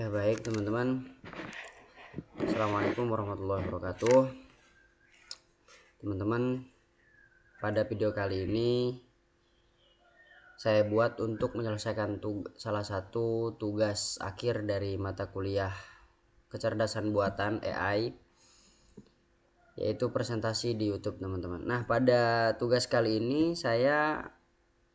Ya baik teman-teman, Assalamualaikum warahmatullahi wabarakatuh. Teman-teman, pada video kali ini saya buat untuk menyelesaikan salah satu tugas akhir dari mata kuliah kecerdasan buatan AI, yaitu presentasi di YouTube teman-teman. Nah, pada tugas kali ini saya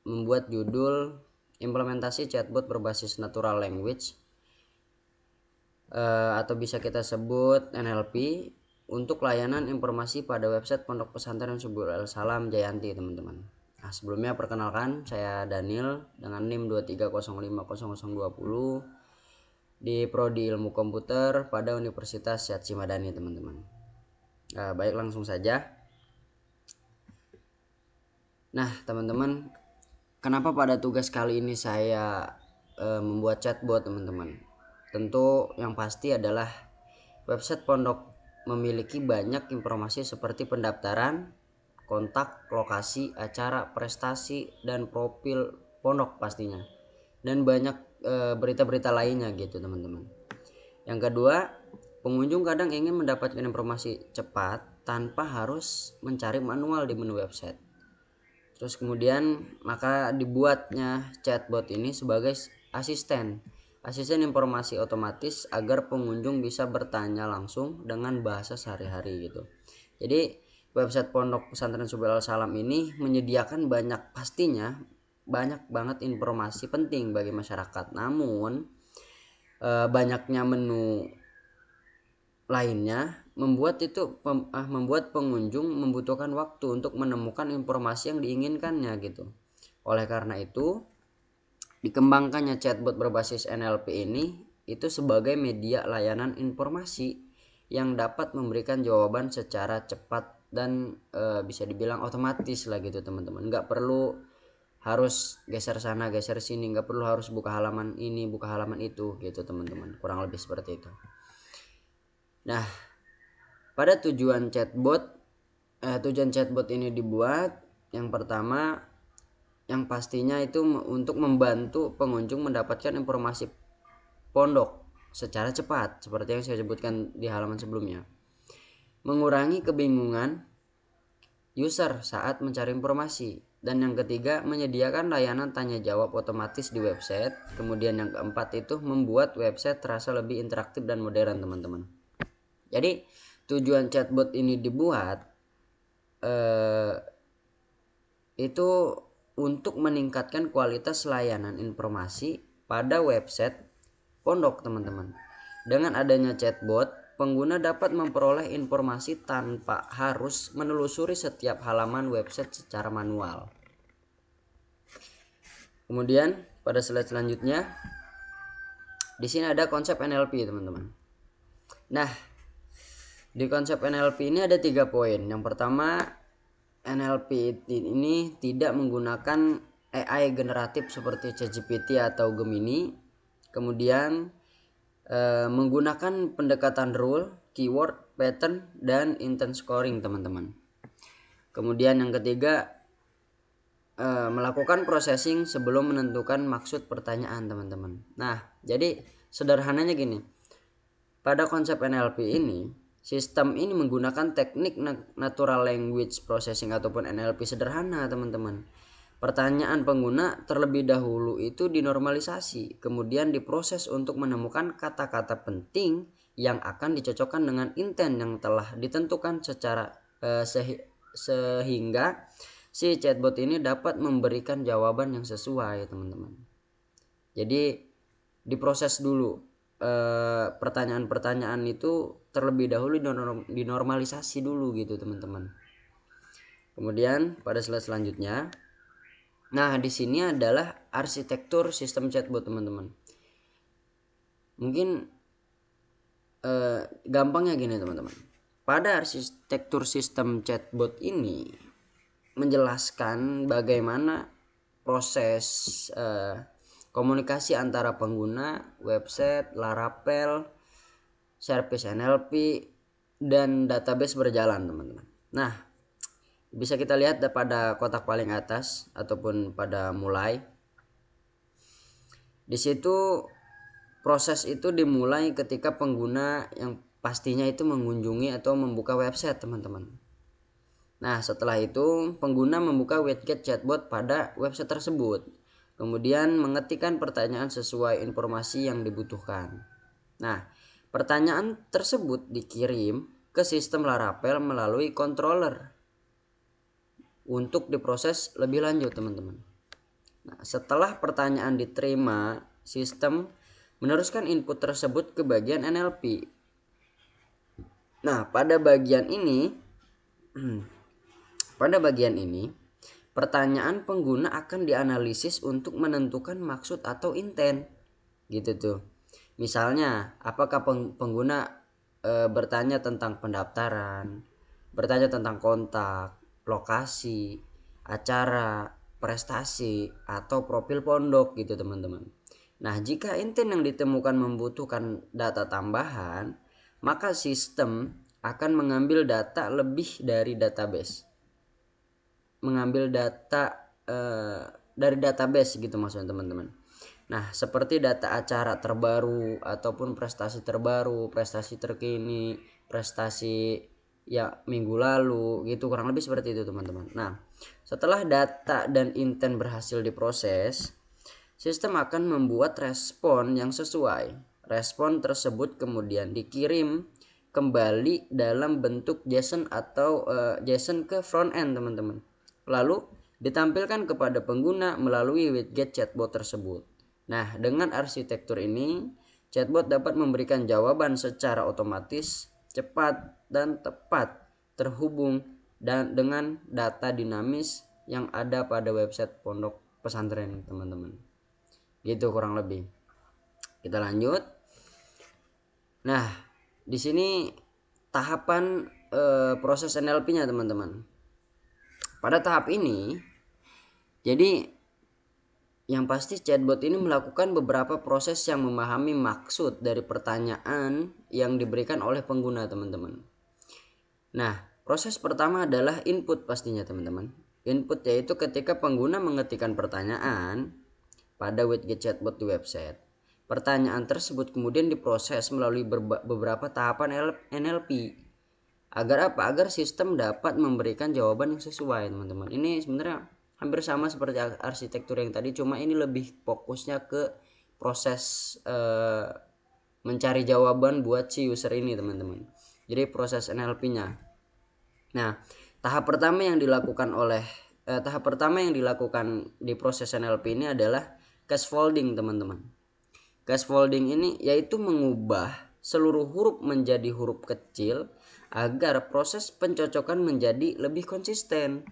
membuat judul implementasi chatbot berbasis natural language atau bisa kita sebut NLP untuk layanan informasi pada website Pondok Pesantren Subul Salam Jayanti teman-teman. Nah, sebelumnya perkenalkan, saya Daniel dengan NIM 23050020 di Prodi Ilmu Komputer pada Universitas Syed Madani teman-teman. Baik, langsung saja. Nah teman-teman, kenapa pada tugas kali ini saya membuat chatbot teman-teman? Tentu yang pasti adalah website pondok memiliki banyak informasi seperti pendaftaran, kontak, lokasi, acara, prestasi, dan profil pondok pastinya. Dan banyak berita-berita lainnya gitu teman-teman. Yang kedua, pengunjung kadang ingin mendapatkan informasi cepat tanpa harus mencari manual di menu website. Terus kemudian maka dibuatnya chatbot ini sebagai asisten informasi otomatis agar pengunjung bisa bertanya langsung dengan bahasa sehari-hari gitu. Jadi website Pondok Pesantren Subul Salam ini menyediakan pastinya banyak banget informasi penting bagi masyarakat. Namun banyaknya menu lainnya membuat pengunjung membutuhkan waktu untuk menemukan informasi yang diinginkannya gitu. Oleh karena itu, dikembangkannya chatbot berbasis NLP ini itu sebagai media layanan informasi yang dapat memberikan jawaban secara cepat dan bisa dibilang otomatis lah gitu teman-teman. Nggak perlu harus geser sana geser sini, nggak perlu harus buka halaman ini buka halaman itu gitu teman-teman, kurang lebih seperti itu. Nah, pada tujuan chatbot ini dibuat, yang pertama yang pastinya itu untuk membantu pengunjung mendapatkan informasi pondok secara cepat seperti yang saya sebutkan di halaman sebelumnya. Mengurangi kebingungan user saat mencari informasi. Dan yang ketiga, menyediakan layanan tanya jawab otomatis di website. Kemudian yang keempat itu membuat website terasa lebih interaktif dan modern teman-teman. Jadi tujuan chatbot ini dibuat itu untuk meningkatkan kualitas layanan informasi pada website pondok teman-teman. Dengan adanya chatbot, pengguna dapat memperoleh informasi tanpa harus menelusuri setiap halaman website secara manual. Kemudian pada slide selanjutnya, di sini ada konsep NLP teman-teman. Nah, di konsep NLP ini ada 3 poin. Yang pertama, NLP ini tidak menggunakan AI generatif seperti ChatGPT atau Gemini. Kemudian menggunakan pendekatan rule, keyword, pattern, dan intent scoring teman-teman. Kemudian yang ketiga, melakukan processing sebelum menentukan maksud pertanyaan teman-teman. Nah, jadi sederhananya gini. Pada konsep NLP ini, sistem ini menggunakan teknik natural language processing ataupun NLP sederhana teman-teman. Pertanyaan pengguna terlebih dahulu itu dinormalisasi, kemudian diproses untuk menemukan kata-kata penting yang akan dicocokkan dengan intent yang telah ditentukan secara sehingga si chatbot ini dapat memberikan jawaban yang sesuai teman-teman. Jadi diproses dulu pertanyaan-pertanyaan itu terlebih dahulu dinormalisasi dulu gitu teman-teman. Kemudian pada slide selanjutnya, nah di sini adalah arsitektur sistem chatbot teman-teman. Mungkin gampangnya gini teman-teman. Pada arsitektur sistem chatbot ini menjelaskan bagaimana proses komunikasi antara pengguna, website, Laravel, service NLP, dan database berjalan teman-teman. Nah, bisa kita lihat pada kotak paling atas ataupun pada mulai. Di situ proses itu dimulai ketika pengguna yang pastinya itu mengunjungi atau membuka website, teman-teman. Nah, setelah itu pengguna membuka widget chatbot pada website tersebut, kemudian mengetikkan pertanyaan sesuai informasi yang dibutuhkan. Nah, pertanyaan tersebut dikirim ke sistem Laravel melalui controller untuk diproses lebih lanjut, teman-teman. Nah, setelah pertanyaan diterima, sistem meneruskan input tersebut ke bagian NLP. Nah, pada bagian ini pertanyaan pengguna akan dianalisis untuk menentukan maksud atau intent. Gitu tuh. Misalnya, apakah pengguna bertanya tentang pendaftaran, bertanya tentang kontak, lokasi, acara, prestasi, atau profil pondok gitu, teman-teman. Nah, jika intent yang ditemukan membutuhkan data tambahan, maka sistem akan mengambil data lebih dari database. Mengambil data dari database gitu maksudnya, teman-teman. Nah, seperti data acara terbaru ataupun prestasi terbaru, prestasi terkini, prestasi ya minggu lalu gitu, kurang lebih seperti itu, teman-teman. Nah, setelah data dan intent berhasil diproses, sistem akan membuat respon yang sesuai. Respon tersebut kemudian dikirim kembali dalam bentuk JSON atau JSON ke front end, teman-teman. Lalu ditampilkan kepada pengguna melalui widget chatbot tersebut. Nah, dengan arsitektur ini, chatbot dapat memberikan jawaban secara otomatis, cepat, dan tepat terhubung dan dengan data dinamis yang ada pada website pondok pesantren, teman-teman. Gitu kurang lebih. Kita lanjut. Nah, di sini tahapan proses NLP-nya, teman-teman. Pada tahap ini, jadi yang pasti chatbot ini melakukan beberapa proses yang memahami maksud dari pertanyaan yang diberikan oleh pengguna, teman-teman. Nah, proses pertama adalah input pastinya, teman-teman. Input yaitu ketika pengguna mengetikkan pertanyaan pada widget chatbot di website. Pertanyaan tersebut kemudian diproses melalui beberapa tahapan NLP. Agar apa? Agar sistem dapat memberikan jawaban yang sesuai, teman-teman. Ini sebenarnya hampir sama seperti arsitektur yang tadi, cuma ini lebih fokusnya ke proses mencari jawaban buat si user ini, teman-teman. Jadi proses NLP-nya. Nah, tahap pertama yang dilakukan di proses NLP ini adalah scaffolding, teman-teman. Scaffolding ini yaitu mengubah seluruh huruf menjadi huruf kecil agar proses pencocokan menjadi lebih konsisten.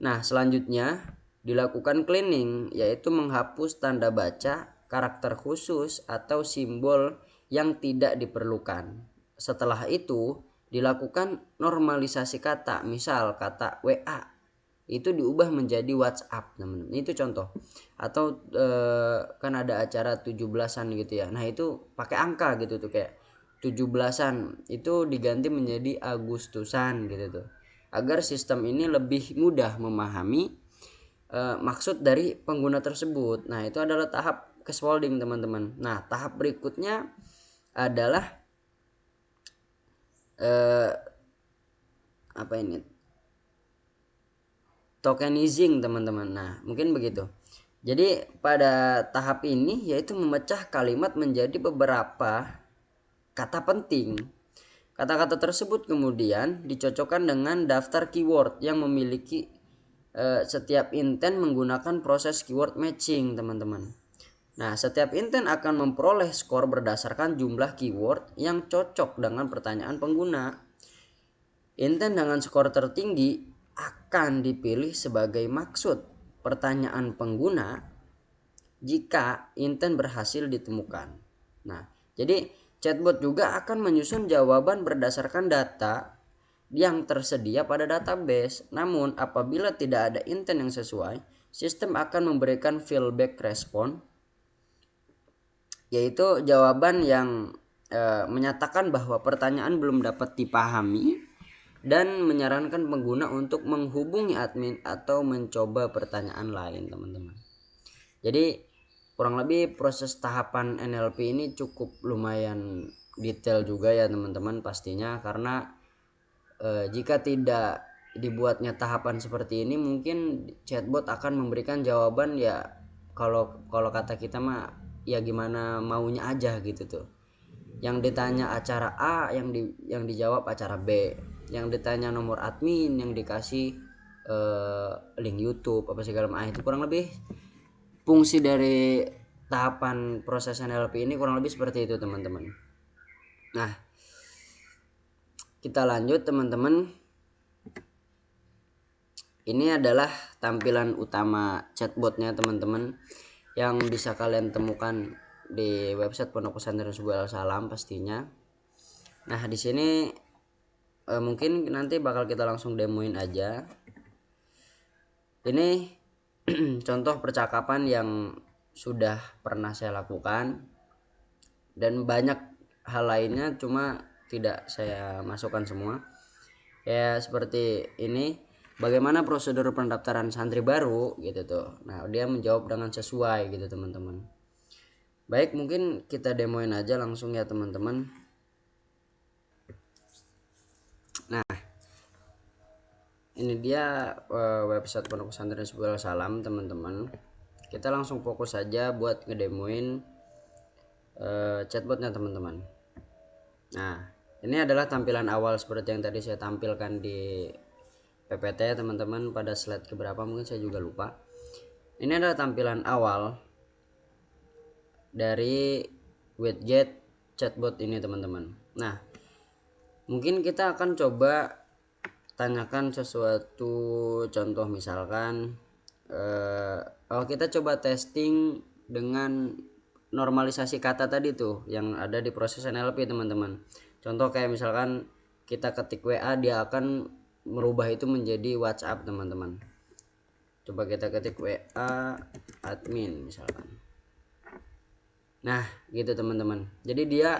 Nah, selanjutnya dilakukan cleaning, yaitu menghapus tanda baca, karakter khusus, atau simbol yang tidak diperlukan. Setelah itu, dilakukan normalisasi kata, misal kata WA itu diubah menjadi WhatsApp, teman-teman. Itu contoh. Atau kan ada acara 17-an gitu ya. Nah, itu pakai angka gitu tuh, kayak 17-an itu diganti menjadi Agustusan gitu tuh. Agar sistem ini lebih mudah memahami maksud dari pengguna tersebut. Nah, itu adalah tahap scaffolding, teman-teman. Nah, tahap berikutnya adalah apa ini? Tokenizing, teman-teman. Nah, mungkin begitu. Jadi pada tahap ini yaitu memecah kalimat menjadi beberapa kata penting. Kata-kata tersebut kemudian dicocokkan dengan daftar keyword yang memiliki setiap intent menggunakan proses keyword matching, teman-teman. Nah, setiap intent akan memperoleh skor berdasarkan jumlah keyword yang cocok dengan pertanyaan pengguna. Intent dengan skor tertinggi akan dipilih sebagai maksud pertanyaan pengguna jika intent berhasil ditemukan. Nah, jadi chatbot juga akan menyusun jawaban berdasarkan data yang tersedia pada database. Namun, apabila tidak ada intent yang sesuai, sistem akan memberikan fallback response, yaitu jawaban yang menyatakan bahwa pertanyaan belum dapat dipahami dan menyarankan pengguna untuk menghubungi admin atau mencoba pertanyaan lain, teman-teman. Jadi kurang lebih proses tahapan NLP ini cukup lumayan detail juga ya teman-teman pastinya, karena jika tidak dibuatnya tahapan seperti ini mungkin chatbot akan memberikan jawaban ya kalau kalau kata kita mah ya gimana maunya aja gitu tuh. Yang ditanya acara A yang dijawab acara B, yang ditanya nomor admin yang dikasih link YouTube apa segala macam. Itu kurang lebih fungsi dari tahapan proses NLP ini kurang lebih seperti itu teman-teman. Nah, kita lanjut teman-teman. Ini adalah tampilan utama chatbotnya teman-teman yang bisa kalian temukan di website Pondok Pesantren Subul Al-Salam pastinya. Nah, di sini mungkin nanti bakal kita langsung demoin aja. Ini contoh percakapan yang sudah pernah saya lakukan dan banyak hal lainnya cuma tidak saya masukkan semua. Ya seperti ini, bagaimana prosedur pendaftaran santri baru gitu tuh. Nah, dia menjawab dengan sesuai gitu teman-teman. Baik, mungkin kita demoin aja langsung ya teman-teman. Nah, ini dia website Pondok Pesantren Subul Salam teman-teman. Kita langsung fokus saja buat ngedemoin chatbotnya teman-teman. Nah, ini adalah tampilan awal seperti yang tadi saya tampilkan di PPT teman-teman pada slide keberapa mungkin saya juga lupa. Ini adalah tampilan awal dari widget chatbot ini teman-teman. Nah, mungkin kita akan coba tanyakan sesuatu contoh, misalkan kita coba testing dengan normalisasi kata tadi tuh yang ada di proses NLP teman-teman. Contoh kayak misalkan kita ketik WA, dia akan merubah itu menjadi WhatsApp teman-teman. Coba kita ketik WA admin misalkan. Nah gitu teman-teman, jadi dia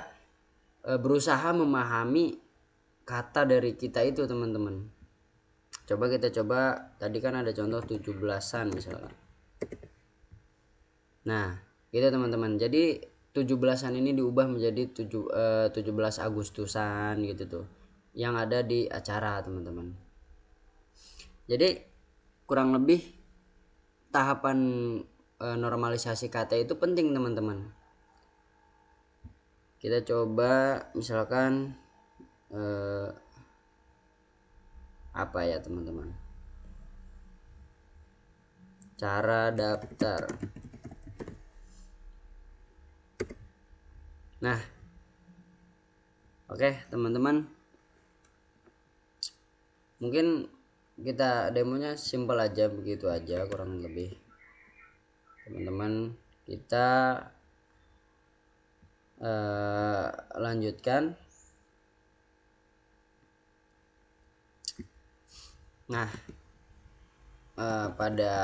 berusaha memahami kata dari kita itu teman-teman. Coba kita coba, tadi kan ada contoh 17-an misalkan. Nah gitu teman-teman, jadi 17-an ini diubah menjadi 17 Agustusan gitu tuh yang ada di acara teman-teman. Jadi kurang lebih tahapan normalisasi kata itu penting teman-teman. Kita coba misalkan apa ya teman-teman, cara daftar. Nah oke teman-teman, mungkin kita demonya simple aja, begitu aja kurang lebih teman-teman. Kita lanjutkan. Nah pada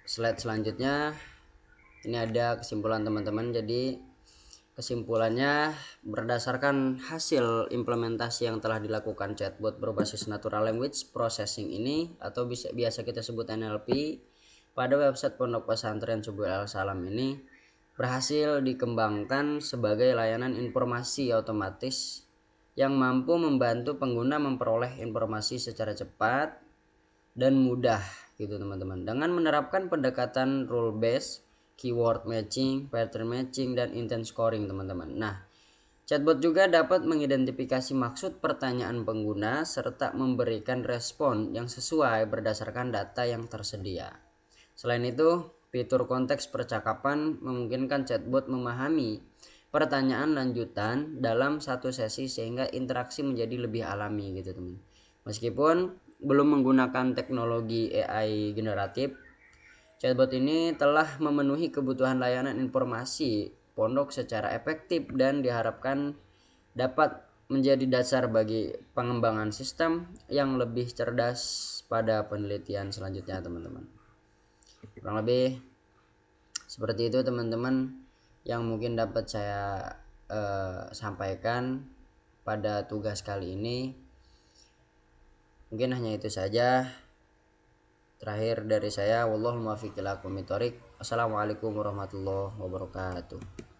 slide selanjutnya ini ada kesimpulan teman-teman. Jadi kesimpulannya, berdasarkan hasil implementasi yang telah dilakukan chatbot berbasis natural language processing ini atau biasa kita sebut NLP pada website Pondok Pesantren Subul Al-Salam ini berhasil dikembangkan sebagai layanan informasi otomatis yang mampu membantu pengguna memperoleh informasi secara cepat dan mudah gitu teman-teman, dengan menerapkan pendekatan rule based, keyword matching, pattern matching, dan intent scoring teman-teman. Nah, chatbot juga dapat mengidentifikasi maksud pertanyaan pengguna serta memberikan respon yang sesuai berdasarkan data yang tersedia. Selain itu, fitur konteks percakapan memungkinkan chatbot memahami pertanyaan lanjutan dalam satu sesi sehingga interaksi menjadi lebih alami gitu teman. Meskipun belum menggunakan teknologi AI generatif, chatbot ini telah memenuhi kebutuhan layanan informasi pondok secara efektif dan diharapkan dapat menjadi dasar bagi pengembangan sistem yang lebih cerdas pada penelitian selanjutnya teman-teman. Kurang lebih seperti itu teman-teman yang mungkin dapat saya sampaikan pada tugas kali ini. Mungkin hanya itu saja. Terakhir dari saya, wallahul muwaffiq ila aqwamit thoriq. Assalamualaikum warahmatullahi wabarakatuh.